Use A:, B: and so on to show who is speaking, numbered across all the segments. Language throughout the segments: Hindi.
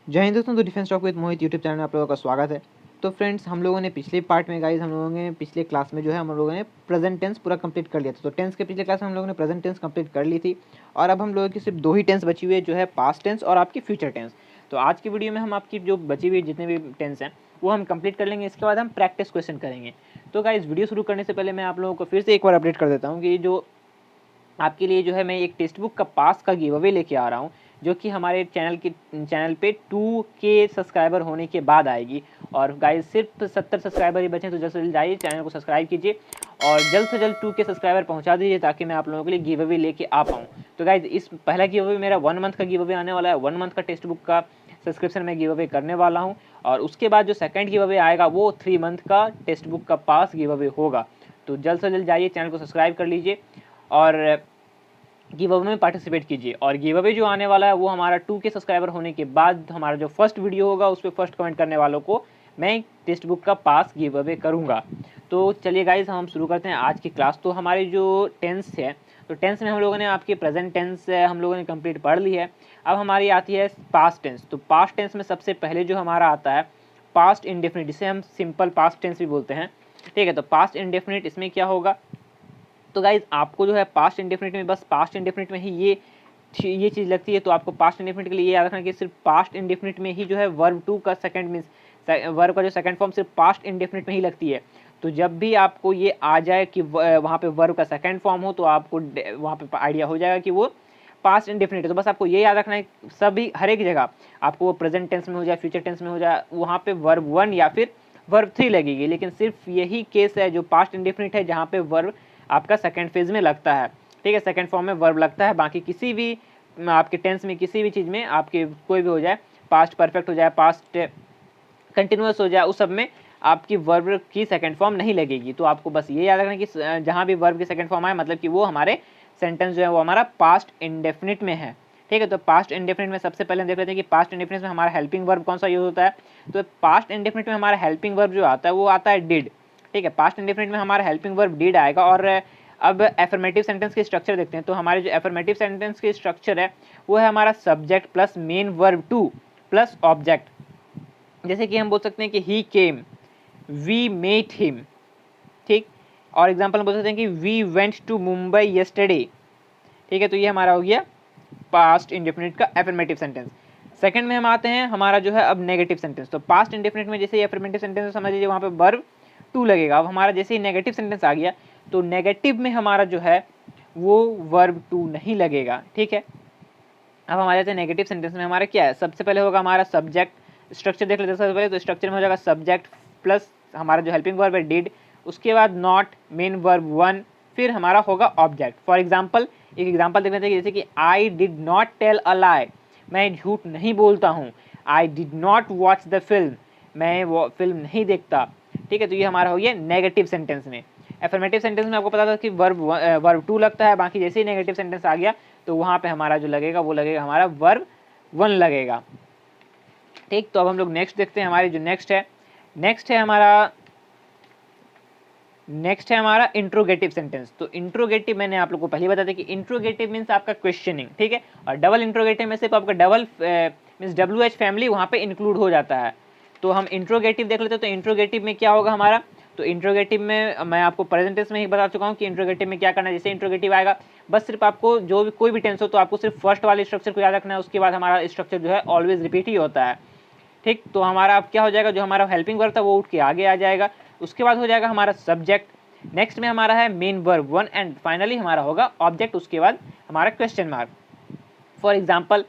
A: जय हिंद दोस्तों। तो defence talk with Mohit YouTube channel में आप लोगों का स्वागत है। तो फ्रेंड्स, हम लोगों ने पिछले पार्ट में गाइस हम लोगों ने पिछले क्लास में जो है हम लोगों ने प्रेजेंट टेंस पूरा कंप्लीट कर लिया था। तो टेंस के पिछले क्लास में हम लोगों ने प्रेजेंट टेंस कंप्लीट कर ली थी और अब हम लोगों की सिर्फ 2 ही टेंस बची हुई है, जो है पास्ट टेंस और आपकी फ्यूचर टेंस। तो आज की वीडियो में हम आपकी जो बची हुई जितने भी टेंस हैं वो हम कंप्लीट कर लेंगे। इसके बाद हम प्रैक्टिस क्वेश्चन करेंगे। तो गाइस, वीडियो शुरू करने से पहले मैं आप लोगों को फिर से एक बार अपडेट कर देता हूँ कि जो आपके लिए जो है मैं एक टेक्स्ट बुक का पास का गिव अवे लेके आ रहा हूँ, जो कि हमारे चैनल पे 2K सब्सक्राइबर होने के बाद आएगी। और गाइस, सिर्फ 70 सब्सक्राइबर ही बचे, तो जल्द से जल्द जाइए चैनल को सब्सक्राइब कीजिए और जल्द से जल्द 2K सब्सक्राइबर पहुंचा दीजिए, ताकि मैं आप लोगों के लिए गिव अवे लेके आ पाऊँ। तो गाइस, इस पहला गिव अवे मेरा 1 मंथ का गिव अवे आने वाला है। 1 मंथ का टेक्स्ट बुक का सब्सक्रिप्शन मैं गिव अवे करने वाला हूँ। और उसके बाद जो सेकंड गिव अवे आएगा वो 3 मंथ का टेक्स्ट बुक का पास गिव अवे होगा। तो जल्द से जल्द जाइए, चैनल को सब्सक्राइब कर लीजिए और गिव अवे में पार्टिसिपेट कीजिए। और गिव अवे जो आने वाला है वो हमारा 2K सब्सक्राइबर होने के बाद हमारा जो फर्स्ट वीडियो होगा उस पर फर्स्ट कमेंट करने वालों को मैं टेक्स्ट बुक का पास गिव अवे करूँगा। तो चलिए गाइज, हम शुरू करते हैं आज की क्लास। तो हमारी जो टेंस है, तो टेंस में हम लोगों ने आपकी प्रेजेंट टेंस हम लोगों ने कंप्लीट पढ़ ली है। अब हमारी आती है पास्ट टेंस। तो पास्ट टेंस में सबसे पहले जो हमारा आता है पास्ट इंडेफिनिट, जिसे हम सिंपल पास्ट टेंस भी बोलते हैं। ठीक है, तो पास्ट इंडेफिनिट इसमें क्या होगा? तो गाइज, आपको जो है पास्ट इंडेफिनिट में बस पास्ट इंडेफिनिट में ही ये चीज़ लगती है। तो आपको पास्ट इंडेफिनिट के लिए ये याद रखना कि सिर्फ पास्ट इंडेफिनिट में ही जो है वर्ब टू का सेकंड मीन्स वर्ब का जो सेकंड फॉर्म सिर्फ पास्ट इंडेफिनिट में ही लगती है। तो जब भी आपको ये आ जाए कि वहाँ पे वर्ब का सेकंड फॉर्म हो, तो आपको वहाँ पे आइडिया हो जाएगा कि वो पास्ट इंडेफिनिट है। तो बस आपको ये याद रखना है, सभी हर एक जगह आपको वो प्रेजेंट टेंस में हो जाए, फ्यूचर टेंस में हो जाए, वहाँ पे वर्ब 1 या फिर वर्ब 3 लगेगी। लेकिन सिर्फ यही केस है जो पास्ट इंडेफिनिट है, जहाँ पे वर्ब आपका सेकंड फेज में लगता है। ठीक है, सेकंड फॉर्म में वर्ब लगता है। बाकी किसी भी आपके टेंस में किसी भी चीज़ में आपके कोई भी हो जाए, पास्ट परफेक्ट हो जाए, पास्ट कंटिन्यूअस हो जाए, उस सब में आपकी वर्ब की सेकंड फॉर्म नहीं लगेगी। तो आपको बस ये याद रखना कि जहाँ भी वर्ब की सेकंड फॉर्म आए, मतलब कि वो हमारे सेंटेंस जो है वो हमारा पास्ट इंडेफिनिट में है। ठीक है, तो पास्ट इंडेफिनिट में सबसे पहले देख लेते हैं कि पास्ट इंडेफिनिट में हमारा हेल्पिंग वर्ब कौन सा यूज होता है। तो पास्ट इंडेफिनिट में हमारा हेल्पिंग वर्ब जो आता है वो आता है डिड। ठीक है, पास्ट इंडेफिनिट में हमारा हेल्पिंग वर्ब डिड आएगा। और अब एफर्मेटिव सेंटेंस के स्ट्रक्चर देखते हैं। तो हमारे जो एफर्मेटिव सेंटेंस के स्ट्रक्चर है वो है हमारा subject plus main verb two plus object. जैसे कि हम बोल सकते हैं कि he came, we met him. ठीक, और एग्जांपल हम बोल सकते हैं कि we went to Mumbai yesterday. ठीक है, तो ये हमारा हो गया पास्ट इंडेफिनिट का एफर्मेटिव सेंटेंस। सेकंड में हम आते हैं, हमारा जो है अब नेगेटिव सेंटेंस। तो पास्ट इंडेफिनिट में जैसे एफर्मेटिव सेंटेंस समझ लीजिए वहाँ पे वर्ब टू लगेगा। अब हमारा जैसे ही नेगेटिव सेंटेंस आ गया, तो नेगेटिव में हमारा जो है वो वर्ब टू नहीं लगेगा। ठीक है, अब हमारे जाते हैं नेगेटिव सेंटेंस में हमारा क्या है। सबसे पहले होगा हमारा सब्जेक्ट। स्ट्रक्चर देख लेते हैं सबसे पहले। तो स्ट्रक्चर में हो जाएगा सब्जेक्ट प्लस हमारा जो हेल्पिंग वर्ब है डिड, उसके बाद नॉट, मेन वर्ब 1, फिर हमारा होगा ऑब्जेक्ट। फॉर एग्जाम्पल, एक एग्जाम्पल देख लेते हैं, जैसे कि I did not tell a lie, मैं झूठ नहीं बोलता हूँ। I did not watch the film, मैं वो फिल्म नहीं देखता। ठीक है, तो ये हमारा हो गया नेगेटिव सेंटेंस में। एफर्मेटिव सेंटेंस में आपको पता था कि वर्ब टू लगता है। बाकी जैसे ही नेगेटिव सेंटेंस आ गया तो वहाँ पे हमारा जो लगेगा वो लगेगा हमारा वर्ब 1 लगेगा। ठीक, तो अब हम लोग नेक्स्ट देखते हैं। हमारी जो नेक्स्ट है हमारा इंट्रोगेटिव सेंटेंस। तो इंट्रोगेटिव मैंने आप लोग को पहले बता दिया कि इंट्रोगेटिव मीन्स आपका क्वेश्चनिंग। ठीक है, और डबल इंट्रोगेटिव में सिर्फ आपका डबल मीन्स WH फैमिली वहाँ पे इंक्लूड हो जाता है। तो हम इंट्रोगेटिव देख लेते हैं। तो इंट्रोगेटिव में क्या होगा हमारा, तो इंट्रोगेटिव में मैं आपको प्रेजेंट टेंस में ही बता चुका हूँ कि इंट्रोगेटिव में क्या करना है। जैसे इंट्रोगेटिव आएगा, बस सिर्फ आपको जो भी कोई भी टेंस हो तो आपको सिर्फ फर्स्ट वाले स्ट्रक्चर को याद रखना है। उसके बाद हमारा स्ट्रक्चर जो है ऑलवेज रिपीट ही होता है। ठीक, तो हमारा अब क्या हो जाएगा, जो हमारा हेल्पिंग वर्ब था वो उठ के आगे आ जाएगा। उसके बाद हो जाएगा हमारा सब्जेक्ट, नेक्स्ट में हमारा है मेन वर्ब 1 एंड फाइनली हमारा होगा ऑब्जेक्ट। उसके बाद हमारा question mark. For example,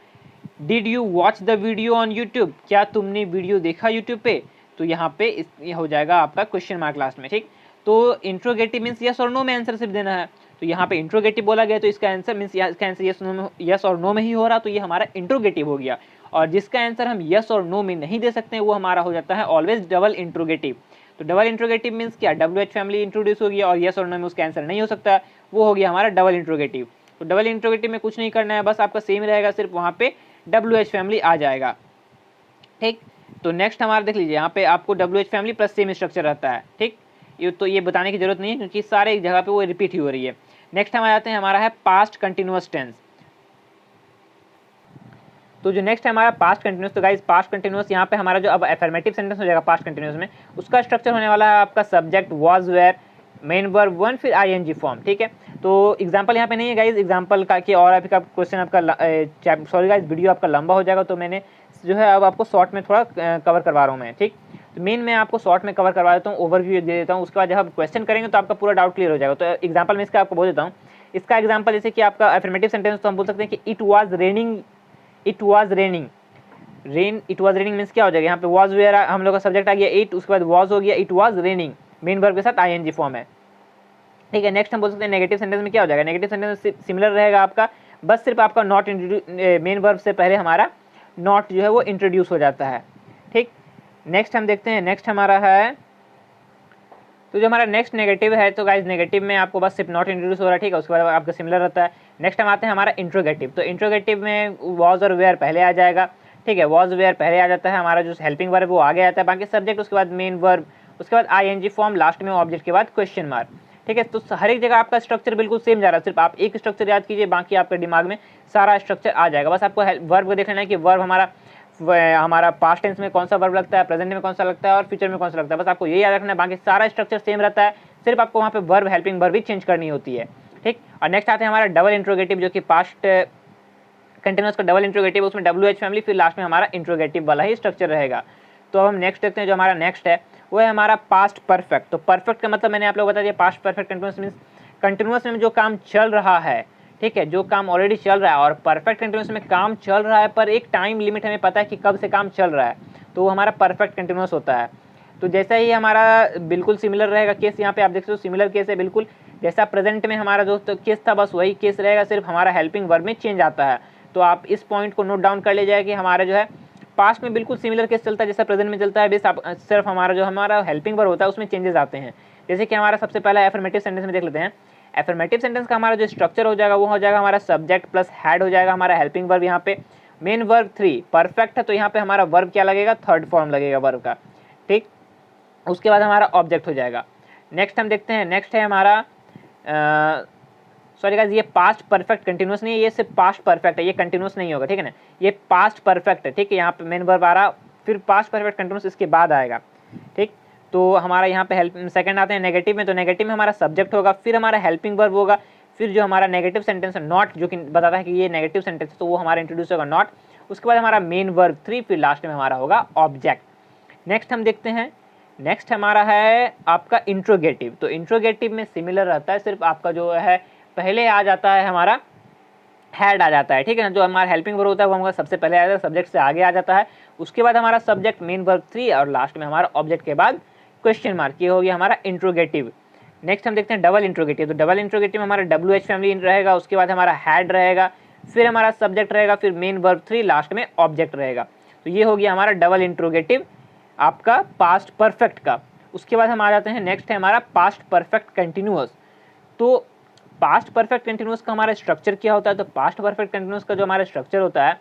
A: did you watch the video on YouTube, क्या तुमने वीडियो देखा यूट्यूब पे। तो यहाँ पे ये हो जाएगा आपका क्वेश्चन मार्क लास्ट में। ठीक, तो इंट्रोगेटिव मीन्स यस और नो में आंसर सिर्फ देना है। तो यहाँ पे इंट्रोगेटिव बोला गया तो इसका आंसर मीन्स इसका आंसर यस और नो में ही हो रहा, तो ये हमारा इंट्रोगेटिव हो गया। और जिसका आंसर हम यस और नो में नहीं दे सकते हैं वो हमारा हो जाता है ऑलवेज डबल इंट्रोगेटिव। तो डबल इंट्रोगेटिव मीन्स क्या, WH फैमिली इंट्रोड्यूस हो गया और यस और नो में उसका आंसर नहीं हो सकता, वो हो गया हमारा डबल इंट्रोगेटिव। तो डबल इंट्रोगेटिव में कुछ नहीं करना है, बस आपका सेम रहेगा, सिर्फ वहाँ पे WH फैमिली आ जाएगा। ठीक, तो नेक्स्ट हमारा देख लीजिए, यहाँ पे आपको WH family plus same structure रहता है। ठीक, ये तो ये बताने की जरूरत नहीं है क्योंकि सारे जगह पे वो रिपीट ही हो रही है। नेक्स्ट हम आ जाते हैं, हमारा है पास्ट कंटिन्यूअस टेंस।
B: तो जो नेक्स्ट है हमारा पास्ट कंटिन्यूस। तो गाइस पास्ट कंटिन्यूस यहाँ पे हमारा जो अब अफर्मेटिव सेंटेंस हो जाएगा पास्ट कंटिन्यूस में, उसका स्ट्रक्चर होने वाला है आपका subject, was, were, main verb one, फिर आईएनजी फॉर्म। ठीक है, तो एग्जांपल यहाँ पे नहीं है गाइस एग्जांपल का कि और आपका क्वेश्चन आपका सॉरी गाइस वीडियो आपका लंबा हो जाएगा, तो मैंने जो है अब आपको शॉर्ट में थोड़ा कवर करवा रहा हूँ मैं। ठीक, तो मेन मैं आपको शॉर्ट में कवर करवा देता हूँ, ओवरव्यू दे देता हूँ, उसके बाद जब आप क्वेश्चन करेंगे तो आपका पूरा डाउट क्लियर हो जाएगा। तो एग्जाम्पल मैं इसका आपको बोल देता हूँ। इसका एग्जाम्पल जैसे कि आपका अफर्मेटिव सेंटेंस तो हम बोल सकते हैं कि it was raining, it was raining, it was raining means क्या हो जाएगा, यहाँ पे वाज वेयर हम लोग का सब्जेक्ट आ गया इट, उसके बाद वाज हो गया, it was raining, main verb के साथ आईएनजी फॉर्म है। ठीक है, नेक्स्ट हम बोल सकते हैं नेगेटिव सेंटेंस में क्या हो जाएगा, नेगेटिव सेंटेंस सिमिलर रहेगा आपका, बस सिर्फ आपका नॉट मेन वर्ब से पहले हमारा नॉट जो है वो इंट्रोड्यूस हो जाता है। ठीक, नेक्स्ट हम देखते हैं, नेक्स्ट हमारा है, तो जो हमारा नेक्स्ट नेगेटिव है, तो गाइस नेगेटिव में आपको बस सिर्फ नॉट इंट्रोड्यूस हो रहा है। ठीक है, उसके बाद आपका सिमिलर रहता है। नेक्स्ट हम आते हैं हमारा इंट्रोगेटिव। तो इंट्रोगेटिव में वॉज और वेयर पहले आ जाएगा। ठीक है, वॉज वेयर पहले आ जाता है, हमारा जो हेल्पिंग वर्ब वो आगे आता है, बाकी सब्जेक्ट, उसके बाद मेन वर्ब, उसके बाद आईएनजी फॉर्म, लास्ट में ऑब्जेक्ट के बाद क्वेश्चन मार्क। ठीक है, तो हर एक जगह आपका स्ट्रक्चर बिल्कुल सेम जा रहा है, सिर्फ आप एक स्ट्रक्चर याद कीजिए, बाकी आपके दिमाग में सारा स्ट्रक्चर आ जाएगा। बस आपको वर्ब को देख लेना है कि वर्ब हमारा पास्ट टेंस में कौन सा वर्ब लगता है, प्रेजेंट में कौन सा लगता है और फ्यूचर में कौन सा लगता है, बस आपको ये याद रखना है, बाकी सारा स्ट्रक्चर सेम रहता है, सिर्फ आपको वहाँ पे वर्ब हेल्पिंग वर्ब भी चेंज करनी होती है। ठीक, और नेक्स्ट आते हैं हमारा डबल इंट्रोगेटिव, जो कि पास्ट कंटिन्यूस का डबल इंट्रोगेटिव, उसमें WH फैमिली, फिर लास्ट में हमारा इंट्रोगेटिव वाला ही स्ट्रक्चर रहेगा। तो अब हम नेक्स्ट देखते हैं, जो हमारा नेक्स्ट है वो है हमारा पास्ट परफेक्ट। तो परफेक्ट का मतलब मैंने आप लोग बता दिया, past perfect continuous means continuous में जो काम चल रहा है, ठीक है, जो काम ऑलरेडी चल रहा है, और परफेक्ट कंटिन्यूस में काम चल रहा है पर एक टाइम लिमिट हमें पता है कि कब से काम चल रहा है, तो वो हमारा परफेक्ट कंटिन्यूस होता है। तो जैसा ही हमारा बिल्कुल सिमिलर रहेगा केस, यहाँ पे आप देख सकते हो सिमिलर केस है बिल्कुल, जैसा प्रेजेंट में हमारा जो केस था बस वही केस रहेगा, सिर्फ हमारा हेल्पिंग वर्ब में चेंज आता है। तो आप इस पॉइंट को नोट डाउन कर लीजिएगा कि हमारा जो है पास्ट में बिल्कुल सिमिलर केस चलता है जैसा प्रेजेंट में चलता है, बेस सिर्फ हमारा जो हमारा हेल्पिंग वर्ब होता है उसमें चेंजेस आते हैं। जैसे कि हमारा सबसे पहला एफर्मेटिव सेंटेंस में देख लेते हैं। एफर्मेटिव सेंटेंस का हमारा जो स्ट्रक्चर हो जाएगा वो हो जाएगा हमारा सब्जेक्ट प्लस हेड हो जाएगा हमारा हेल्पिंग वर्ब, यहाँ पे मेन वर्ब 3 परफेक्ट है, तो यहाँ पे हमारा वर्ब क्या लगेगा, थर्ड फॉर्म लगेगा वर्ब का। ठीक, उसके बाद हमारा ऑब्जेक्ट हो जाएगा। नेक्स्ट हम देखते हैं, नेक्स्ट है हमारा सॉरी गाइस, ये पास्ट परफेक्ट कंटिन्यूस नहीं है, ये सिर्फ पास्ट परफेक्ट है, ये कंटिन्यूस नहीं होगा। ठीक है ना, ये पास्ट परफेक्ट है। ठीक है, यहाँ पे मेन वर्ब आ रहा, फिर पास्ट परफेक्ट कंटिन्यूस इसके बाद आएगा। ठीक, तो हमारा यहाँ पे हेल्प सेकंड आते हैं नेगेटिव में। तो नेगेटिव में हमारा सब्जेक्ट होगा, फिर हमारा हेल्पिंग वर्ब होगा, फिर जो हमारा नेगेटिव सेंटेंस है नॉट, जो कि बताता है कि ये नेगेटिव सेंटेंस है, तो वो हमारा इंट्रोड्यूस होगा नॉट। उसके बाद हमारा मेन वर्ब 3, फिर लास्ट में हमारा होगा ऑब्जेक्ट। नेक्स्ट हम देखते हैं, नेक्स्ट हमारा है आपका इंट्रोगेटिव। तो इंट्रोगेटिव में सिमिलर रहता है, सिर्फ आपका जो है पहले आ जाता है हमारा हेड आ जाता है। ठीक है ना, जो हमारा हेल्पिंग वर्ब होता है वो हमारा सबसे पहले आ जाता है, सब्जेक्ट से आगे आ जाता है, उसके बाद हमारा सब्जेक्ट मेन वर्ब 3 और लास्ट में हमारा ऑब्जेक्ट के बाद क्वेश्चन मार्क। ये हो गया हमारा इंट्रोगेटिव। नेक्स्ट हम देखते हैं डबल इंट्रोगेटिव। तो डबल इंट्रोगेटिव में हमारा WH फैमिली रहेगा, उसके बाद हमारा हेड रहेगा, फिर हमारा सब्जेक्ट रहेगा, फिर मेन वर्ब 3, लास्ट में ऑब्जेक्ट रहेगा। तो ये हो गया हमारा डबल इंट्रोगेटिव आपका पास्ट परफेक्ट का। उसके बाद हम आ जाते हैं, नेक्स्ट है हमारा पास्ट परफेक्ट कंटिन्यूअस। तो पास्ट परफेक्ट कंटिन्यूअस का हमारा स्ट्रक्चर क्या होता है, तो पास्ट परफेक्ट कंटिन्यूअस का जो हमारा स्ट्रक्चर होता है,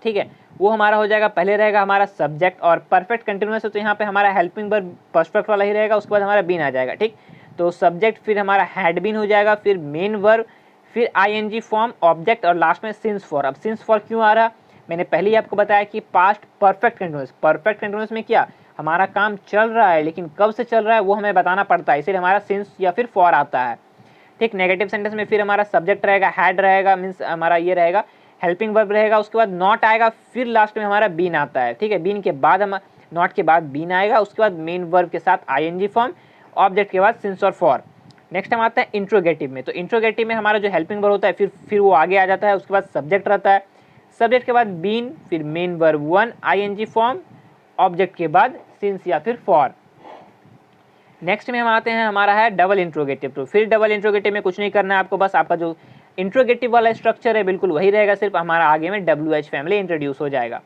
B: ठीक है, वो हमारा हो जाएगा, पहले रहेगा हमारा सब्जेक्ट, और परफेक्ट कंटिन्यूअस है तो यहाँ पे हमारा हेल्पिंग वर्ब परफेक्ट वाला ही रहेगा, उसके बाद हमारा बीन आ जाएगा। ठीक, तो सब्जेक्ट, फिर हमारा हैड बीन हो जाएगा, फिर मेन वर्ब, फिर आईएनजी फॉर्म, ऑब्जेक्ट, और लास्ट में सिंस फॉर। अब सिंस फॉर क्यों आ रहा, मैंने पहले ही आपको बताया कि past perfect continuous, perfect continuous में क्या हमारा काम चल रहा है, लेकिन कब से चल रहा है वो हमें बताना पड़ता है, इसलिए हमारा सिंस या फिर फॉर आता है। ठीक, नेगेटिव सेंटेंस में फिर हमारा सब्जेक्ट रहेगा, हैड रहेगा, मीन्स हमारा ये रहेगा हेल्पिंग वर्ब रहेगा, उसके बाद नॉट आएगा, फिर लास्ट में हमारा बीन आता है। ठीक है, बीन के बाद हम नॉट के बाद बीन आएगा, उसके बाद मेन वर्ब के साथ आईएनजी फॉर्म, ऑब्जेक्ट के बाद सिंस और फॉर। नेक्स्ट हम आते हैं इंट्रोगेटिव में। तो इंट्रोगेटिव में हमारा जो हेल्पिंग वर्ब होता है फिर वो आगे आ जाता है, उसके बाद सब्जेक्ट रहता है, सब्जेक्ट के बाद बीन, फिर main verb 1, ING form, object के बाद सिंस या फिर फॉर। नेक्स्ट में हम आते हैं, हमारा है डबल इंट्रोगेटिव। तो फिर डबल इंट्रोगेटिव में कुछ नहीं करना है आपको, बस आपका जो इंट्रोगेटिव वाला स्ट्रक्चर है बिल्कुल वही रहेगा, सिर्फ हमारा आगे में WH फैमिली इंट्रोड्यूस हो जाएगा।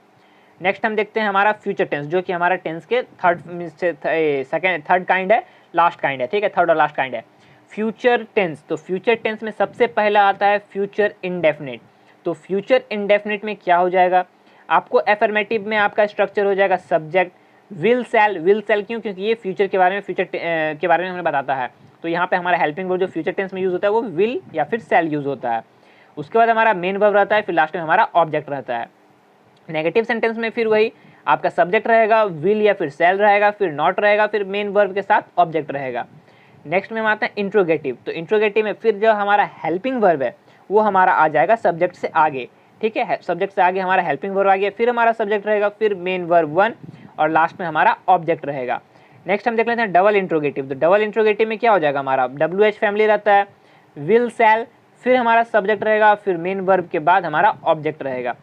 B: नेक्स्ट हम देखते हैं हमारा फ्यूचर टेंस, जो कि हमारा टेंस के थर्ड काइंड है, लास्ट काइंड है। ठीक है, थर्ड और लास्ट काइंड है फ्यूचर टेंस। तो फ्यूचर टेंस में सबसे पहला आता है फ्यूचर इंडेफिनिट। तो फ्यूचर इंडेफिनिट में क्या हो जाएगा, आपको एफर्मेटिव में आपका स्ट्रक्चर हो जाएगा सब्जेक्ट, विल सेल क्यों, क्योंकि ये फ्यूचर के बारे में हमें बताता है, तो यहाँ पे हमारा हेल्पिंग वर्ब जो फ्यूचर टेंस में यूज़ होता है वो विल या फिर सेल यूज़ होता है। उसके बाद हमारा मेन वर्ब रहता है, फिर लास्ट में हमारा ऑब्जेक्ट रहता है। नेगेटिव सेंटेंस में फिर वही आपका सब्जेक्ट रहेगा, विल या फिर सेल रहेगा, फिर नॉट रहेगा, फिर मेन वर्ब के साथ ऑब्जेक्ट रहेगा। नेक्स्ट में हम आते हैं इंट्रोगेटिव। तो इंट्रोगेटिव में फिर जो हमारा हेल्पिंग वर्ब है वो हमारा आ जाएगा सब्जेक्ट से आगे, ठीक है। सब्जेक्ट से आगे हमारा हेल्पिंग वर्ब आ गया, फिर हमारा सब्जेक्ट रहेगा, फिर मेन वर्ब 1 और लास्ट में हमारा ऑब्जेक्ट रहेगा। नेक्स्ट हम देख लेते हैं डबल इंट्रोगेटिव। तो डबल इंट्रोगेटिव में क्या हो जाएगा, हमारा WH फैमिली रहता है, विल सेल, फिर हमारा सब्जेक्ट रहेगा, फिर मेन वर्ब के बाद हमारा ऑब्जेक्ट रहेगा,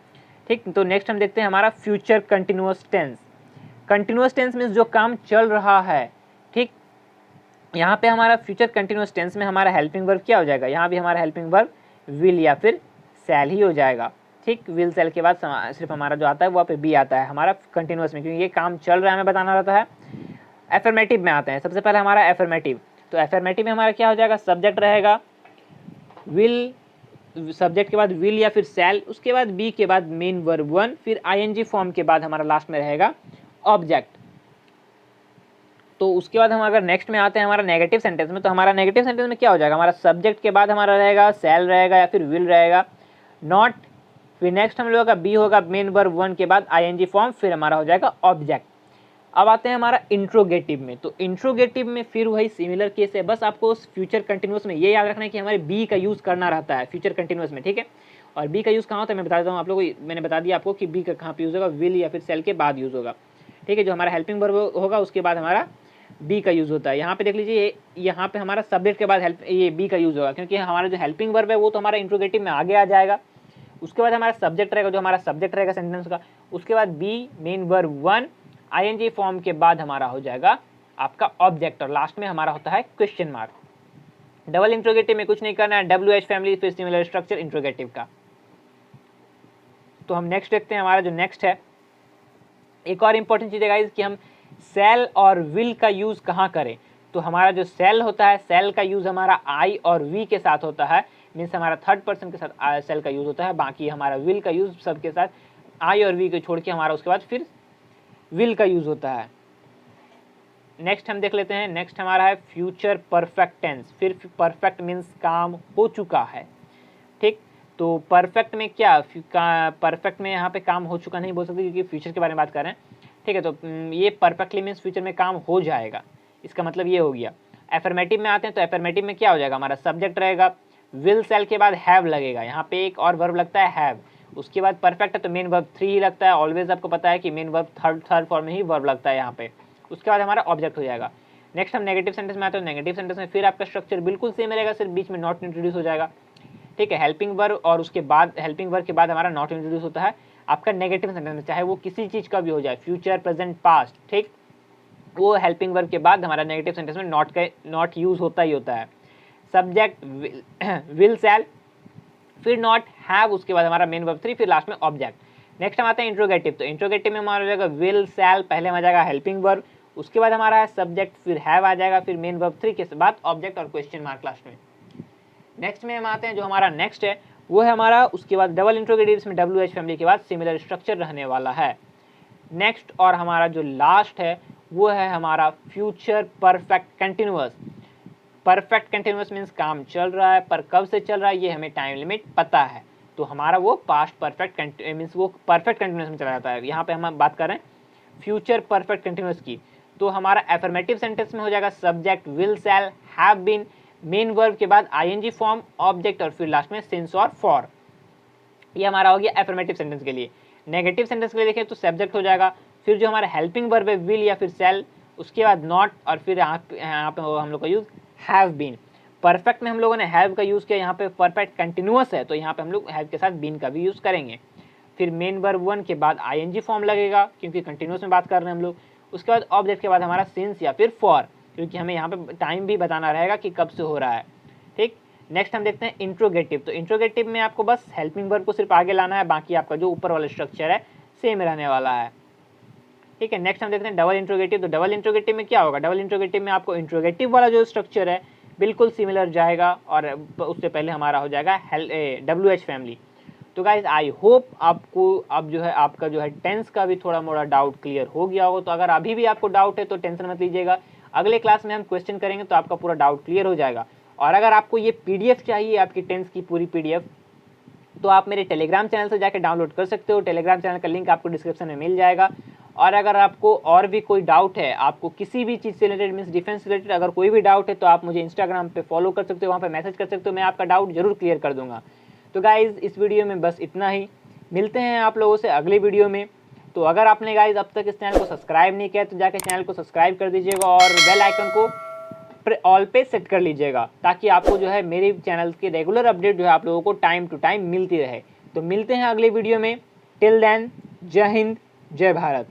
B: ठीक। तो नेक्स्ट हम देखते हैं हमारा future continuous tense. Continuous tense means जो काम चल रहा है, ठीक। यहाँ पे हमारा फ्यूचर कंटिन्यूअस टेंस में हमारा हेल्पिंग वर्ब क्या हो जाएगा, यहाँ भी हमारा हेल्पिंग वर्ब विल या फिर सेल ही हो जाएगा, ठीक। विल सेल के बाद सिर्फ हमारा जो आता है वहाँ पे बी आता है हमारा कंटिन्यूअस में, क्योंकि ये काम चल रहा है हमें बताना रहता है। एफर्मेटिव में आते हैं, सबसे पहले हमारा एफर्मेटिव। तो एफर्मेटिव में हमारा क्या हो जाएगा, सब्जेक्ट रहेगा, विल, सब्जेक्ट के बाद विल या फिर सेल, उसके बाद बी के बाद मेन वर्ब 1, फिर ING फॉर्म के बाद हमारा लास्ट में रहेगा ऑब्जेक्ट। तो उसके बाद हम अगर नेक्स्ट में आते हैं हमारा नेगेटिव सेंटेंस में, तो हमारा नेगेटिव सेंटेंस में क्या हो जाएगा, हमारा सब्जेक्ट के बाद हमारा रहेगा सेल रहेगा या फिर विल रहेगा, नॉट, फिर नेक्स्ट हम लोगों का बी होगा मेन वर्ब 1 के बाद ING फॉर्म, फिर हमारा हो जाएगा ऑब्जेक्ट। अब आते हैं हमारा इंट्रोगेटिव में। तो इंट्रोगेटिव में फिर वही सिमिलर केस है, बस आपको उस फ्यूचर कंटिन्यूअस में ये याद रखना है कि हमारे बी का यूज़ करना रहता है फ्यूचर कंटिन्यूअस में, ठीक है। और बी का यूज़ कहाँ होता है मैं बता देता हूँ आप लोगों को, मैंने बता दिया आपको कि बी का कहाँ पे यूज़ होगा, विल या फिर सेल के बाद यूज़ होगा, ठीक है। जो हमारा हेल्पिंग वर्ब होगा उसके बाद हमारा बी का यूज़ होता है। यहाँ पे देख लीजिए, यहाँ पे हमारा सब्जेक्ट के बाद ये बी का यूज़ होगा, क्योंकि हमारा जो हेल्पिंग वर्ब है वो तो हमारा इंट्रोगेटिव में आगे आ जाएगा। उसके बाद हमारा सब्जेक्ट रहेगा, जो हमारा सब्जेक्ट रहेगा सेंटेंस का, उसके बाद be main verb 1 ING form के बाद हमारा हो जाएगा आपका ऑब्जेक्ट, और लास्ट में हमारा होता है क्वेश्चन मार्क। डबल इंट्रोगेटिव में कुछ नहीं करना है, WH फैमिली फिर सिमिलर स्ट्रक्चर इंट्रोगेटिव का। तो हम नेक्स्ट देखते हैं, हमारा जो नेक्स्ट है, एक और इंपॉर्टेंट चीज़ है गाइस कि हम सेल और विल का यूज़ कहाँ करें। तो हमारा जो सेल होता है, सेल का यूज़ हमारा I और V के साथ होता है, मीन्स हमारा थर्ड पर्सन के साथ सेल का यूज़ होता है। बाकी हमारा विल का यूज़ सबके साथ I और V को छोड़ के हमारा उसके बाद फिर विल का यूज़ होता है। नेक्स्ट हम देख लेते हैं, नेक्स्ट हमारा है फ्यूचर परफेक्ट टेंस। फिर परफेक्ट मीन्स काम हो चुका है, ठीक। तो परफेक्ट में क्या, परफेक्ट में यहाँ पे काम हो चुका नहीं बोल सकते क्योंकि फ्यूचर के बारे में बात कर रहे हैं, ठीक है। तो ये परफेक्टली मीन्स फ्यूचर में काम हो जाएगा, इसका मतलब ये हो गया। एफर्मेटिव में आते हैं, तो एफर्मेटिव में क्या हो जाएगा, हमारा सब्जेक्ट रहेगा, विल सेल के बाद हैव लगेगा, यहाँ पे एक और वर्ब लगता है हैव, उसके बाद परफेक्ट है तो मेन वर्ब 3 ही लगता है, ऑलवेज आपको पता है कि मेन वर्ब थर्ड फॉर्म में ही वर्ब लगता है यहाँ पे। उसके बाद हमारा ऑब्जेक्ट हो जाएगा। नेक्स्ट हम नेगेटिव सेंटेंस में आते हैं, नेगेटिव सेंटेंस में फिर आपका स्ट्रक्चर बिल्कुल सेम रहेगा, सिर्फ बीच में नॉट इंट्रोड्यूस हो जाएगा, ठीक है। हेल्पिंग वर्ब और उसके बाद हेल्पिंग वर्ब के बाद हमारा नॉट इंट्रोड्यूस होता है आपका नेगेटिव सेंटेंस में, चाहे वो किसी चीज़ का भी हो जाए, फ्यूचर प्रेजेंट पास्ट, ठीक। वो हेल्पिंग वर्ब के बाद हमारा नेगेटिव सेंटेंस में नॉट यूज होता ही होता है। सब्जेक्ट विल सेल, फिर नॉट हैव, उसके बाद हमारा मेन वर्ब 3, फिर लास्ट में ऑब्जेक्ट। नेक्स्ट हम आते हैं इंट्रोगेटिव। तो इंट्रोगेटिव में हमारा हो जाएगा विल सेल, पहले में आ जाएगा हेल्पिंग वर्ब, उसके बाद हमारा है सब्जेक्ट, फिर हैव आ जाएगा, फिर मेन वर्ब 3 के बाद ऑब्जेक्ट और क्वेश्चन मार्क लास्ट में। नेक्स्ट में हम आते हैं, जो हमारा नेक्स्ट है वो है हमारा उसके बाद डबल इंट्रोगेटिव में WH फैमिली के बाद सिमिलर स्ट्रक्चर रहने वाला है। नेक्स्ट और हमारा जो लास्ट है वो है हमारा future perfect continuous. Perfect continuous means काम चल रहा है, पर कब से चल रहा है ये हमें टाइम लिमिट पता है, तो हमारा वो पास्ट परफेक्ट मीन्स वो परफेक्ट कंटिन्यूअस में चला जाता है। यहाँ पे हम बात कर रहे हैं फ्यूचर परफेक्ट कंटिन्यूअस की। तो हमारा एफर्मेटिव सेंटेंस में हो जाएगा subject will shall have been, main verb के बाद ING फॉर्म, ऑब्जेक्ट और फिर लास्ट में सिंस और फॉर। ये हमारा हो गया एफर्मेटिव सेंटेंस के लिए। नेगेटिव सेंटेंस के लिए देखें तो सब्जेक्ट हो जाएगा, फिर जो हमारा हेल्पिंग वर्ब है विल या फिर सेल, उसके बाद नॉट और फिर यहाँ पे हम लोग का यूज़ हैव बीन। परफेक्ट में हम लोगों ने हैव का यूज़ किया, यहाँ पे परफेक्ट कंटिन्यूअस है तो यहाँ पे हम लोग हैव के साथ बीन का भी यूज़ करेंगे। फिर मेन वर्ब 1 के बाद ING फॉर्म लगेगा क्योंकि कंटिन्यूअस में बात कर रहे हैं हम लोग। उसके बाद ऑब्जेक्ट के बाद हमारा सिंस या फिर फॉर, क्योंकि हमें यहाँ पे टाइम भी बताना रहेगा कि कब से हो रहा है, ठीक। नेक्स्ट हम देखते हैं इंट्रोगेटिव। तो इंट्रोगेटिव में आपको बस हेल्पिंग वर्ब को सिर्फ आगे लाना है, बाकी आपका जो ऊपर वाला स्ट्रक्चर है सेम रहने वाला है, ठीक है। नेक्स्ट हम देखते हैं डबल इंट्रोगेटिव। तो डबल इंट्रोगेटिव में क्या होगा, डबल इंट्रोगेटिव में आपको इंट्रोगेटिव वाला जो स्ट्रक्चर है बिल्कुल सिमिलर जाएगा और उससे पहले हमारा हो जाएगा WH फैमिली। तो गाइज आई होप आपको अब जो है आपका जो है टेंस का भी थोड़ा मोड़ा डाउट क्लियर हो गया हो। तो अगर अभी भी आपको डाउट है तो टेंशन मत लीजिएगा, अगले क्लास में हम क्वेश्चन करेंगे तो आपका पूरा डाउट क्लियर हो जाएगा। और अगर आपको ये PDF चाहिए आपकी टेंस की पूरी PDF, तो आप मेरे टेलीग्राम चैनल से जाकर डाउनलोड कर सकते हो। टेलीग्राम चैनल का लिंक आपको डिस्क्रिप्शन में मिल जाएगा। और अगर आपको और भी कोई डाउट है, आपको किसी भी चीज़ से रिलेटेड मीन्स डिफेंस रिलेटेड अगर कोई भी डाउट है, तो आप मुझे इंस्टाग्राम पे फॉलो कर सकते हो, वहाँ पे मैसेज कर सकते हो, मैं आपका डाउट जरूर क्लियर कर दूंगा। तो गाइज़ इस वीडियो में बस इतना ही, मिलते हैं आप लोगों से अगली वीडियो में। तो अगर आपने गाइज़ अब तक इस चैनल को सब्सक्राइब नहीं किया तो जाकर चैनल को सब्सक्राइब कर दीजिएगा और बेल आइकन को ऑल पे सेट कर लीजिएगा, ताकि आपको जो है मेरे चैनल की रेगुलर अपडेट जो है आप लोगों को टाइम टू टाइम मिलती रहे। तो मिलते हैं अगले वीडियो में। टिल देन, जय हिंद, जय भारत।